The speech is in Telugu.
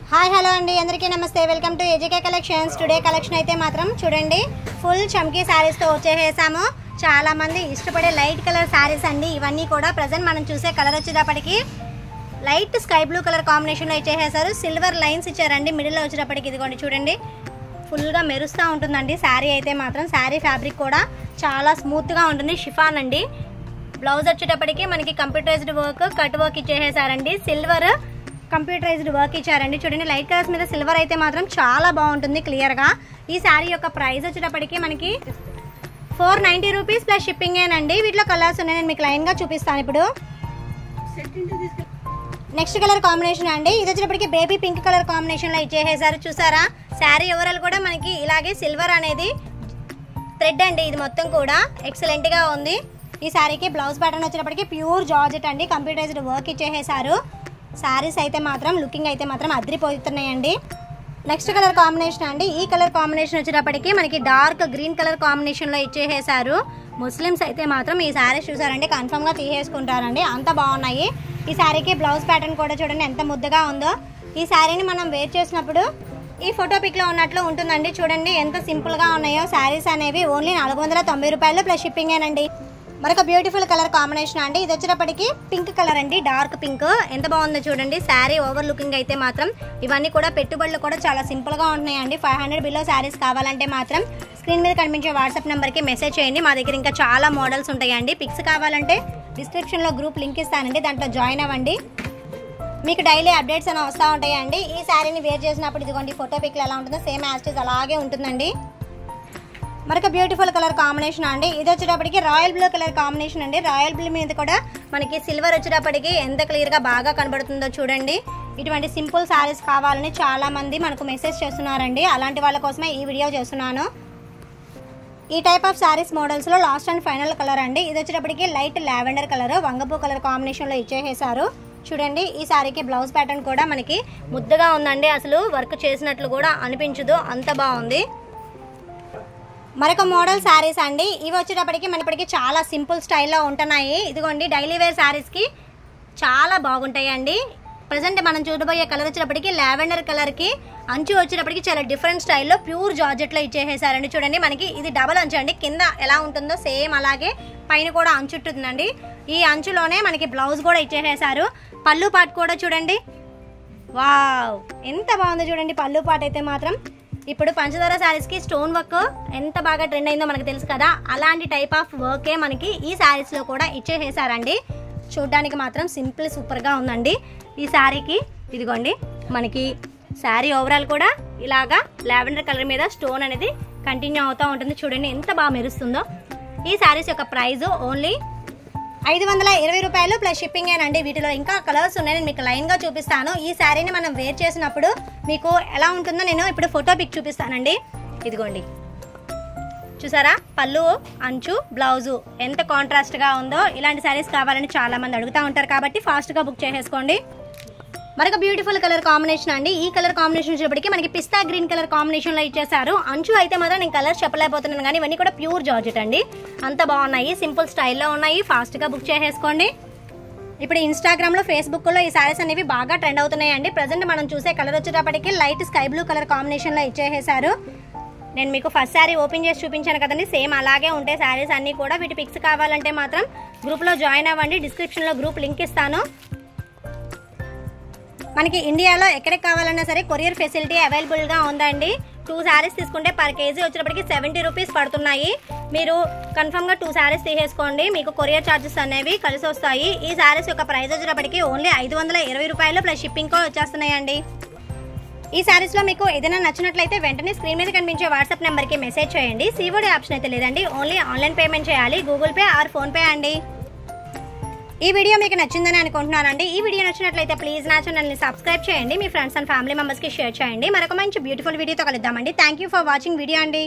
హాయ్ హలో అండి, అందరికీ నమస్తే. Welcome to ఏజీకే collections. Today collection అయితే మాత్రం చూడండి, ఫుల్ చమ్కీ శారీస్తో వచ్చేసాము. చాలా మంది ఇష్టపడే లైట్ కలర్ శారీస్ అండి ఇవన్నీ కూడా. ప్రజెంట్ మనం చూసే కలర్ వచ్చేటప్పటికి లైట్ స్కై బ్లూ కలర్ కాంబినేషన్లో ఇచ్చేసారు. సిల్వర్ లైన్స్ ఇచ్చారండి మిడిల్లో వచ్చేటప్పటికి. ఇదిగోండి చూడండి, ఫుల్గా మెరుస్తూ ఉంటుందండి శారీ అయితే మాత్రం. శారీ ఫ్యాబ్రిక్ కూడా చాలా స్మూత్గా ఉంటుంది, షిఫాన్ అండి. బ్లౌజ్ వచ్చేటప్పటికి మనకి కంప్యూటరైజ్డ్ వర్క్, కట్ వర్క్ ఇచ్చేసారండి. సిల్వర్ కంప్యూటరైజ్డ్ వర్క్ ఇచ్చారండి. చూడండి, లైట్ కలర్స్ మీద సిల్వర్ అయితే మాత్రం చాలా బాగుంటుంది క్లియర్గా. ఈ శారీ యొక్క ప్రైస్ వచ్చేటప్పటికి మనకి 490 రూపీస్ ప్లస్ షిప్పింగేనండి. వీటిలో కలర్స్ ఉన్నాయి, నేను మీకు లైన్గా చూపిస్తాను ఇప్పుడు. నెక్స్ట్ కలర్ కాంబినేషన్ అండి, ఇది వచ్చేటప్పటికి బేబీ పింక్ కలర్ కాంబినేషన్లో ఇచ్చేసారు. చూసారా, శారీ ఓవరాల్ కూడా మనకి ఇలాగే సిల్వర్ అనేది థ్రెడ్ అండి. ఇది మొత్తం కూడా ఎక్సలెంట్గా ఉంది. ఈ శారీకి బ్లౌజ్ ప్యాటర్న్ వచ్చేటప్పటికి ప్యూర్ జార్జెట్ అండి, కంప్యూటరైజ్డ్ వర్క్ ఇచ్చేసారు. శారీస్ అయితే మాత్రం లుకింగ్ అయితే మాత్రం అదిరిపోతున్నాయండి. నెక్స్ట్ కలర్ కాంబినేషన్ అండి, ఈ కలర్ కాంబినేషన్ వచ్చేటప్పటికి మనకి డార్క్ గ్రీన్ కలర్ కాంబినేషన్లో ఇచ్చేసారు. ముస్లిమ్స్ అయితే మాత్రం ఈ శారీస్ చూసారండి కన్ఫర్మ్గా తీసేసుకుంటారండి, అంత బాగున్నాయి. ఈ శారీకి బ్లౌజ్ ప్యాటర్న్ కూడా చూడండి ఎంత ముద్దగా ఉందో. ఈ శారీని మనం వేర్ చేసినప్పుడు ఈ ఫోటో పిక్లో ఉన్నట్లు ఉంటుందండి. చూడండి ఎంత సింపుల్గా ఉన్నాయో శారీస్ అనేవి. ఓన్లీ 490 రూపాయలు ప్లస్ షిప్పింగేనండి. మరొక బ్యూటిఫుల్ కలర్ కాంబినేషన్ అండి, ఇది వచ్చేటప్పటికి పింక్ కలర్ అండి, డార్క్ పింక్. ఎంత బాగుందో చూడండి శారీ ఓవర్ లుకింగ్ అయితే మాత్రం. ఇవన్నీ కూడా పెట్టుబడులు కూడా చాలా సింపుల్గా ఉంటున్నాయండి. 500 బిలో శారీస్ కావాలంటే మాత్రం స్క్రీన్ మీద కనిపించే వాట్సాప్ నెంబర్కి మెసేజ్ చేయండి. మా దగ్గర ఇంకా చాలా మోడల్స్ ఉంటాయండి. పిక్స్ కావాలంటే డిస్క్రిప్షన్లో గ్రూప్ లింక్ ఇస్తానండి, దాంట్లో జాయిన్ అవ్వండి. మీకు డైలీ అప్డేట్స్ అని వస్తూ ఉంటాయండి. ఈ శారీని వేర్ చేసినప్పుడు ఇదిగోండి ఫోటో పిక్లు ఎలా ఉంటుందో సేమ్ యాజ్ ఇట్ ఈజ్ అలాగే ఉంటుందండి. మరొక బ్యూటిఫుల్ కలర్ కాంబినేషన్ అండి, ఇది వచ్చేటప్పటికి రాయల్ బ్లూ కలర్ కాంబినేషన్ అండి. రాయల్ బ్లూ మీద కూడా మనకి సిల్వర్ వచ్చేటప్పటికి ఎంత క్లియర్గా బాగా కనబడుతుందో చూడండి. ఇటువంటి సింపుల్ శారీస్ కావాలని చాలా మంది మనకు మెసేజ్ చేస్తున్నారండి. అలాంటి వాళ్ళ కోసమే ఈ వీడియో చేస్తున్నాను. ఈ టైప్ ఆఫ్ శారీస్ మోడల్స్లో లాస్ట్ అండ్ ఫైనల్ కలర్ అండి, ఇది వచ్చేటప్పటికి లైట్ లావెండర్ కలర్, వంగపూ కలర్ కాంబినేషన్లో ఇచ్చేసారు. చూడండి, ఈ శారీకి బ్లౌజ్ ప్యాటర్న్ కూడా మనకి ముద్దగా ఉందండి. అసలు వర్క్ చేసినట్లు కూడా అనిపించదు, అంత బాగుంది. మరొక మోడల్ శారీస్ అండి, ఇవి వచ్చేటప్పటికి మనకి చాలా సింపుల్ స్టైల్లో ఉంటున్నాయి. ఇదిగోండి డైలీ వేర్ శారీస్కి చాలా బాగుంటాయి అండి. ప్రజెంట్ మనం చూడబోయే కలర్ వచ్చేటప్పటికి లావెండర్ కలర్కి అంచు వచ్చేటప్పటికి చాలా డిఫరెంట్ స్టైల్లో ప్యూర్ జార్జెట్లో ఇచ్చేసారండి. చూడండి, మనకి ఇది డబల్ అంచు అండి, కింద ఎలా ఉంటుందో సేమ్ అలాగే పైన కూడా అంచు ఉంటుందండి. ఈ అంచులోనే మనకి బ్లౌజ్ కూడా ఇచ్చేసారు. పళ్ళు పాటు కూడా చూడండి, వావ్ ఎంత బాగుందో చూడండి పళ్ళు పాటు అయితే మాత్రం. ఇప్పుడు పంచదార శారీస్కి స్టోన్ వర్క్ ఎంత బాగా ట్రెండ్ అయిందో మనకు తెలుసు కదా, అలాంటి టైప్ ఆఫ్ వర్కే మనకి ఈ శారీస్లో కూడా ఇచ్చేసారండి. చూడ్డానికి మాత్రం సింపుల్ సూపర్గా ఉందండి. ఈ శారీకి ఇదిగోండి మనకి శారీ ఓవరాల్ కూడా ఇలాగా లావెండర్ కలర్ మీద స్టోన్ అనేది కంటిన్యూ అవుతూ ఉంటుంది. చూడండి ఎంత బాగా మెరుస్తుందో. ఈ శారీస్ యొక్క ప్రైస్ ఓన్లీ 520 రూపాయలు ప్లస్ షిప్పింగేనండి. వీటిలో ఇంకా కలర్స్ ఉన్నాయి, నేను మీకు లైన్గా చూపిస్తాను. ఈ శారీని మనం వేర్ చేసినప్పుడు మీకు ఎలా ఉంటుందో నేను ఇప్పుడు ఫోటో పిక్ చూపిస్తానండి. ఇదిగోండి చూసారా, పళ్ళు అంచు బ్లౌజు ఎంత కాంట్రాస్ట్గా ఉందో. ఇలాంటి శారీస్ కావాలని చాలామంది అడుగుతూ ఉంటారు కాబట్టి ఫాస్ట్గా బుక్ చేసేసుకోండి. మరొక బ్యూటిఫుల్ కలర్ కాంబినేషన్ అండి, ఈ కలర్ కాంబినేషన్ వచ్చేటప్పటికి మనకి పిస్తా గ్రీన్ కలర్ కాంబినేషన్లో ఇచ్చేసారు. అంచు అయితే మాత్రం నేను కలర్ చెప్పలేకపోతున్నాను కానీ ఇవన్నీ కూడా ప్యూర్ జార్జెట్ అండి, అంత బాగున్నాయి. సింపుల్ స్టైల్లో ఉన్నాయి, ఫాస్ట్గా బుక్ చేసేసుకోండి. ఇప్పుడు ఇన్స్టాగ్రామ్లో ఫేస్బుక్లో ఈ శారీస్ అనేవి బాగా ట్రెండ్ అవుతున్నాయండి. ప్రజెంట్ మనం చూసే కలర్ వచ్చేటప్పటికి లైట్ స్కై బ్లూ కలర్ కాంబినేషన్లో ఇచ్చేసారు. నేను మీకు ఫస్ట్ శారీ ఓపెన్ చేసి చూపించాను కదండి, సేమ్ అలాగే ఉంటాయి శారీస్ అన్నీ కూడా. వీటి పిక్స్ కావాలంటే మాత్రం గ్రూప్లో జాయిన్ అవ్వండి, డిస్క్రిప్షన్లో గ్రూప్ లింక్ ఇస్తాను. మనకి ఇండియాలో ఎక్కడికి కావాలన్నా సరే కొరియర్ ఫెసిలిటీ అవైలబుల్గా ఉందండి. 2 శారీస్ తీసుకుంటే పర్ కేజీ వచ్చేటప్పటికి 70 రూపీస్ పడుతున్నాయి. మీరు కన్ఫర్మ్గా 2 శారీస్ తీసేసుకోండి, మీకు కొరియర్ ఛార్జెస్ అనేవి కలిసి వస్తాయి. ఈ శారీస్ యొక్క ప్రైస్ వచ్చేటప్పటికి ఓన్లీ 520 రూపాయలు ప్లస్ షిప్పింగ్కో వచ్చేస్తున్నాయండి. ఈ శారీస్లో మీకు ఏదైనా నచ్చినట్లయితే వెంటనే స్క్రీన్ మీద కనిపించే వాట్సాప్ నెంబర్కి మెసేజ్ చేయండి. COD ఆప్షన్ అయితే లేదండి, ఓన్లీ ఆన్లైన్ పేమెంట్ చేయాలి, గూగుల్ పే ఆర్ ఫోన్పే అండి. ఈ వీడియో మీకు నచ్చిందని అనుకుంటున్నానండి. ఈ వీడియో నచ్చినట్లయితే ప్లీజ్ నా ఛానల్ని సబ్స్క్రైబ్ చేయండి, మీ ఫ్రెండ్స్ అండ్ ఫ్యామిలీ మెంబర్స్కి షేర్ చేయండి. మరొక మంచి బ్యూటిఫుల్ వీడియోతో కలుద్దామండి. Thank you for watching video అండి.